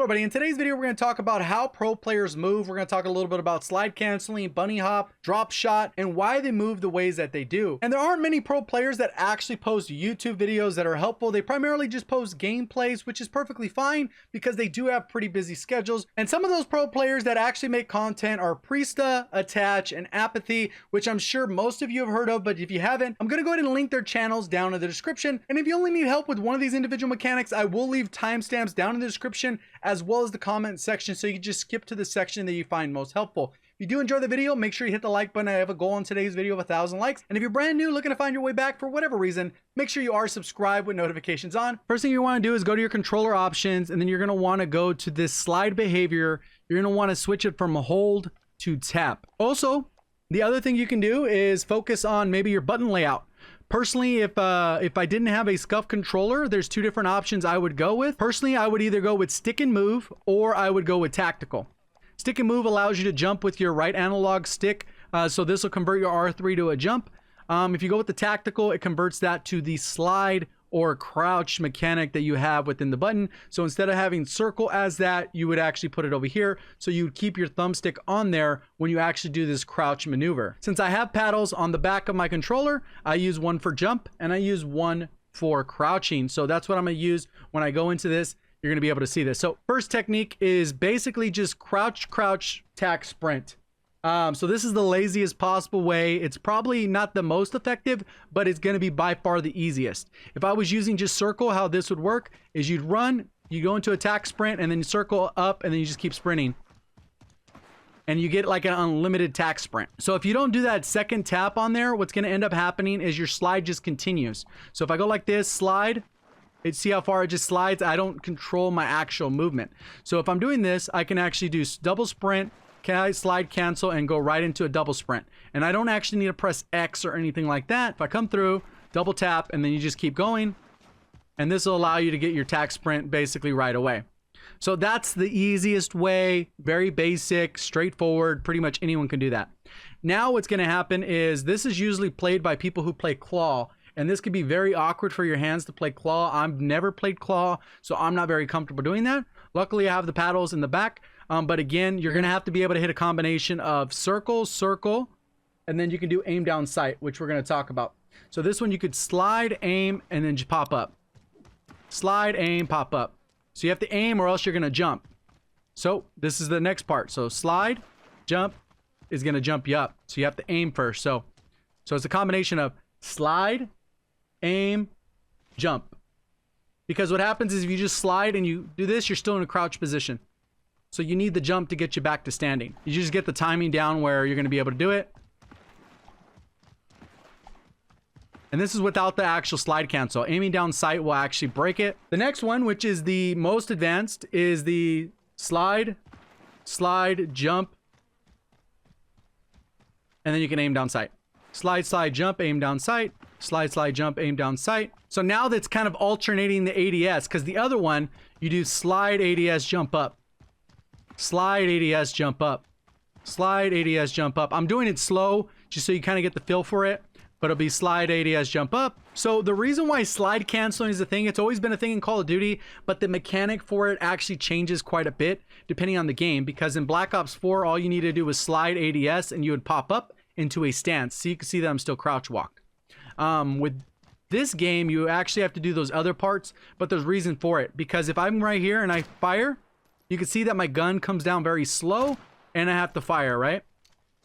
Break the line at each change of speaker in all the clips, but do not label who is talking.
everybody, in today's video we're going to talk about how pro players move. We're going to talk a little bit about slide canceling, bunny hop, drop shot, and why they move the ways that they do. And there aren't many pro players that actually post YouTube videos that are helpful. They primarily just post gameplays, which is perfectly fine because they do have pretty busy schedules. And some of those pro players that actually make content are Priestahh, Attach, and Apathy, which I'm sure most of you have heard of, but if you haven't, I'm going to go ahead and link their channels down in the description. And if you only need help with one of these individual mechanics, I will leave timestamps down in the description as well as the comment section, so you can just skip to the section that you find most helpful. If you do enjoy the video, make sure you hit the like button. I have a goal on today's video of 1,000 likes. And if you're brand new looking to find your way back for whatever reason, make sure you are subscribed with notifications on. First thing you want to do is go to your controller options, and then you're going to want to go to this slide behavior. You're going to want to switch it from hold to tap. Also, the other thing you can do is focus on maybe your button layout. Personally, if I didn't have a scuff controller, there's two different options I would go with. Personally, I would either go with stick and move, or I would go with tactical. Stick and move allows you to jump with your right analog stick, so this will convert your R3 to a jump. If you go with the tactical, it converts that to the slide or crouch mechanic that you have within the button. So instead of having circle as that, you would actually put it over here, so you would keep your thumbstick on there when you actually do this crouch maneuver. Since I have paddles on the back of my controller, I use one for jump and I use one for crouching. So that's what I'm going to use when I go into this. You're going to be able to see this. So first technique is basically just crouch, crouch, tack, sprint. So this is the laziest possible way. It's probably not the most effective, but it's going to be by far the easiest. If I was using just circle, how this would work is you'd run, you go into attack sprint, and then you circle up, and then you just keep sprinting. And you get like an unlimited tack sprint. So if you don't do that second tap on there, what's going to end up happening is your slide just continues. So if I go like this, slide, see how far it just slides? I don't control my actual movement. So if I'm doing this, I can actually do double sprint, slide cancel, and go right into a double sprint. And I don't actually need to press X or anything like that. If I come through, double tap, and then you just keep going. And this will allow you to get your tack sprint basically right away. So that's the easiest way, very basic, straightforward, pretty much anyone can do that. Now what's going to happen is this is usually played by people who play claw. And this can be very awkward for your hands to play claw. I've never played claw, so I'm not very comfortable doing that. Luckily, I have the paddles in the back. But again, you're going to have to be able to hit a combination of circle, circle, and then you can do aim down sight, which we're going to talk about. So this one, you could slide, aim, and then just pop up. Slide, aim, pop up. So you have to aim or else you're going to jump. So this is the next part. So slide, jump is going to jump you up. So you have to aim first. So it's a combination of slide, aim, jump. Because what happens is if you just slide and you do this, you're still in a crouch position. So you need the jump to get you back to standing. You just get the timing down where you're going to be able to do it. And this is without the actual slide cancel. Aiming down sight will actually break it. The next one, which is the most advanced, is the slide, slide, jump. And then you can aim down sight. Slide, slide, jump, aim down sight. Slide, slide, jump, aim down sight. So now that's kind of alternating the ADS, because the other one, you do slide, ADS, jump up. Slide, ADS, jump up. Slide, ADS, jump up. I'm doing it slow just so you kind of get the feel for it, but it'll be slide, ADS, jump up. So the reason why slide canceling is a thing, it's always been a thing in Call of Duty, but the mechanic for it actually changes quite a bit depending on the game, because in Black Ops 4, all you need to do was slide ADS and you would pop up into a stance. So you can see that I'm still crouch walked. With this game, you actually have to do those other parts, but there's reason for it, because if I'm right here and I fire, you can see that my gun comes down very slow and I have to fire, right?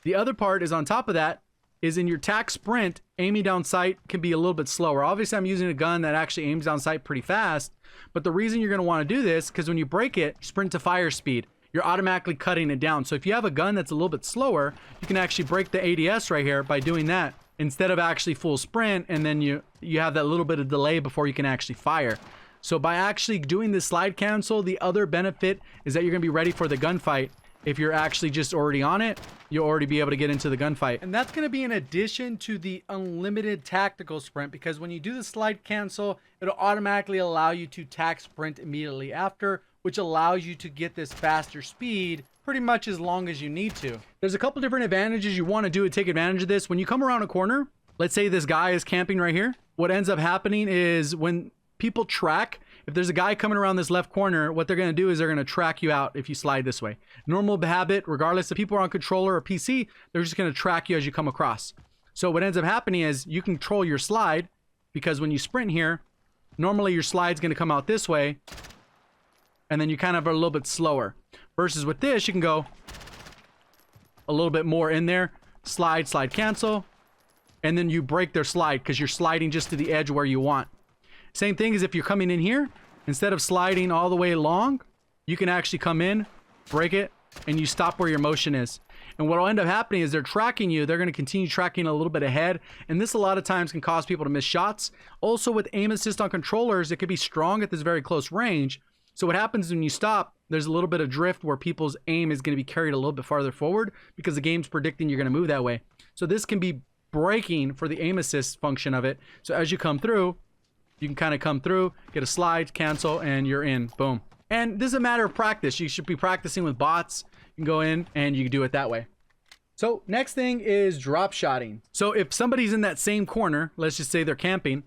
The other part is on top of that is in your tack sprint, aiming down sight can be a little bit slower. Obviously, I'm using a gun that actually aims down sight pretty fast, but the reason you're going to want to do this, because when you break it, sprint to fire speed, you're automatically cutting it down. So if you have a gun that's a little bit slower, you can actually break the ADS right here by doing that instead of actually full sprint, and then you have that little bit of delay before you can actually fire. So by actually doing this slide cancel, the other benefit is that you're going to be ready for the gunfight. If you're actually just already on it, you'll already be able to get into the gunfight. And that's going to be in addition to the unlimited tactical sprint, because when you do the slide cancel, it'll automatically allow you to tack sprint immediately after, which allows you to get this faster speed pretty much as long as you need to. There's a couple different advantages you want to do to take advantage of this. When you come around a corner, let's say this guy is camping right here. What ends up happening is when people track if there's a guy coming around this left corner, what they're going to do is they're going to track you out if you slide this way. Normal habit, regardless if people are on controller or PC, they're just going to track you as you come across. So what ends up happening is you control your slide, because when you sprint here, normally your slide's going to come out this way, and then you kind of are a little bit slower. Versus with this, you can go a little bit more in there, slide, cancel, and then you break their slide because you're sliding just to the edge where you want. Same thing as if you're coming in here, instead of sliding all the way along, you can actually come in, break it, and you stop where your motion is. And what will end up happening is they're tracking you. They're going to continue tracking a little bit ahead. And this a lot of times can cause people to miss shots. Also with aim assist on controllers, it could be strong at this very close range. So what happens when you stop, there's a little bit of drift where people's aim is going to be carried a little bit farther forward because the game's predicting you're going to move that way. So this can be breaking for the aim assist function of it. So as you come through, you can kind of come through, get a slide, cancel, and you're in. Boom. And this is a matter of practice. You should be practicing with bots. You can go in and you can do it that way. So next thing is drop shotting. So if somebody's in that same corner, let's just say they're camping,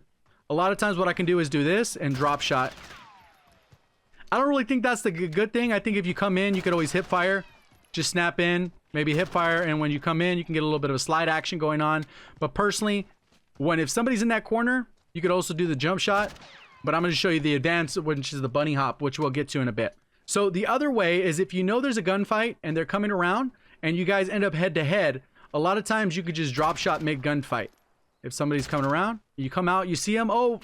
a lot of times what I can do is do this and drop shot. I don't really think that's the good thing. I think if you come in, you could always hip fire. Just snap in, maybe hip fire, and when you come in, you can get a little bit of a slide action going on. But personally, if somebody's in that corner, you could also do the jump shot. But I'm going to show you the advanced, which is the bunny hop, which we'll get to in a bit. So the other way is if you know there's a gunfight and they're coming around and you guys end up head to head, a lot of times you could just drop shot mid gunfight. If somebody's coming around, you come out, you see them, oh,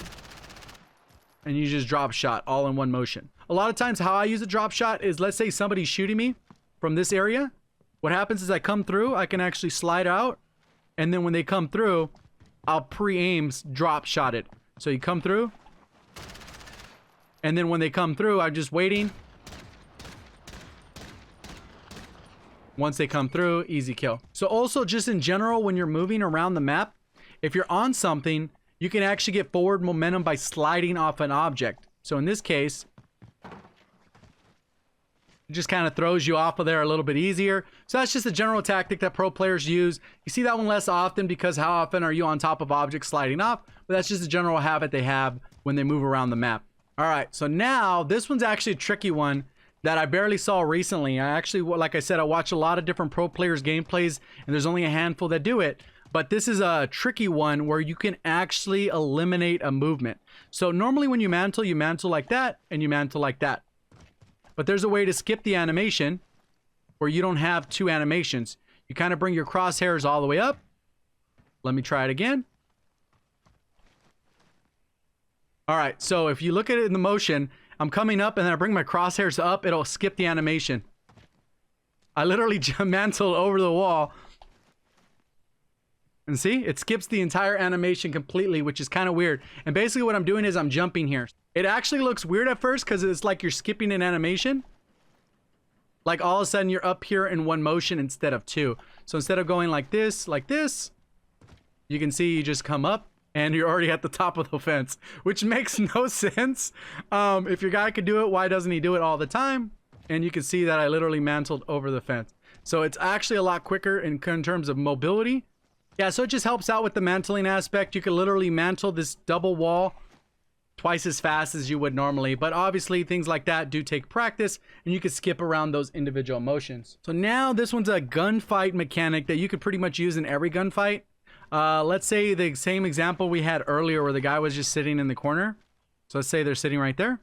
and you just drop shot all in one motion. A lot of times how I use a drop shot is, let's say somebody's shooting me from this area. What happens is I come through, I can actually slide out, and then when they come through, I'll pre-aim drop shot it. So you come through, and then when they come through, I'm just waiting. Once they come through, easy kill. So also just in general, when you're moving around the map, if you're on something, you can actually get forward momentum by sliding off an object. So in this case, it just kind of throws you off of there a little bit easier. So that's just a general tactic that pro players use. You see that one less often because how often are you on top of objects sliding off? But that's just a general habit they have when they move around the map. All right, so now this one's actually a tricky one that I barely saw recently. I actually, like I said, I watch a lot of different pro players gameplays and there's only a handful that do it. But this is a tricky one where you can actually eliminate a movement. So normally when you mantle like that and you mantle like that. But there's a way to skip the animation where you don't have two animations. You kind of bring your crosshairs all the way up. Let me try it again. All right, so if you look at it in the motion, I'm coming up and then I bring my crosshairs up, it'll skip the animation. I literally mantled over the wall. And see, it skips the entire animation completely, which is kind of weird. And basically what I'm doing is I'm jumping here. It actually looks weird at first because it's like you're skipping an animation. Like all of a sudden you're up here in one motion instead of two. So instead of going like this, you can see you just come up and you're already at the top of the fence, which makes no sense. If your guy could do it, why doesn't he do it all the time? And you can see that I literally mantled over the fence. So it's actually a lot quicker in terms of mobility. Yeah, so it just helps out with the mantling aspect. You can literally mantle this double wall twice as fast as you would normally. But obviously things like that do take practice and you can skip around those individual motions. So now this one's a gunfight mechanic that you could pretty much use in every gunfight. Let's say the same example we had earlier where the guy was just sitting in the corner. So let's say they're sitting right there.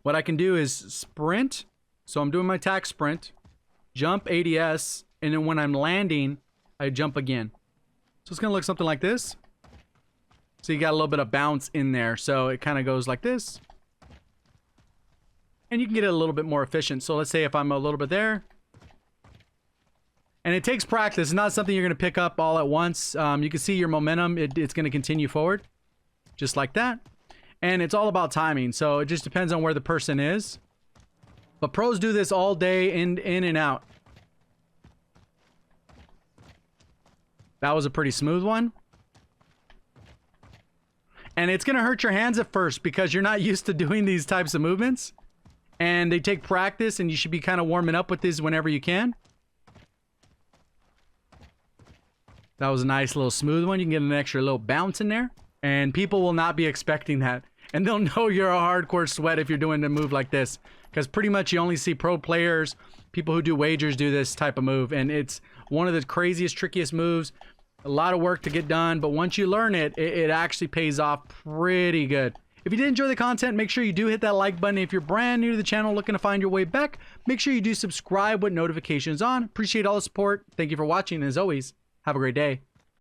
What I can do is sprint. So I'm doing my tac sprint, jump ADS, and then when I'm landing, I jump again. So it's going to look something like this. So you got a little bit of bounce in there. So it kind of goes like this. And you can get it a little bit more efficient. So let's say if I'm a little bit there. And it takes practice. It's not something you're going to pick up all at once. You can see your momentum. It's going to continue forward. Just like that. And it's all about timing. So it just depends on where the person is. But pros do this all day in and out. That was a pretty smooth one. And it's going to hurt your hands at first because you're not used to doing these types of movements. And they take practice and you should be kind of warming up with this whenever you can. That was a nice little smooth one. You can get an extra little bounce in there. And people will not be expecting that. and they'll know you're a hardcore sweat if you're doing a move like this, because pretty much you only see pro players, people who do wagers do this type of move, and it's one of the craziest, trickiest moves. A lot of work to get done, but once you learn it, it actually pays off pretty good. If you did enjoy the content, make sure you do hit that like button. If you're brand new to the channel looking to find your way back, make sure you do subscribe with notifications on. Appreciate all the support. Thank you for watching, and as always, have a great day.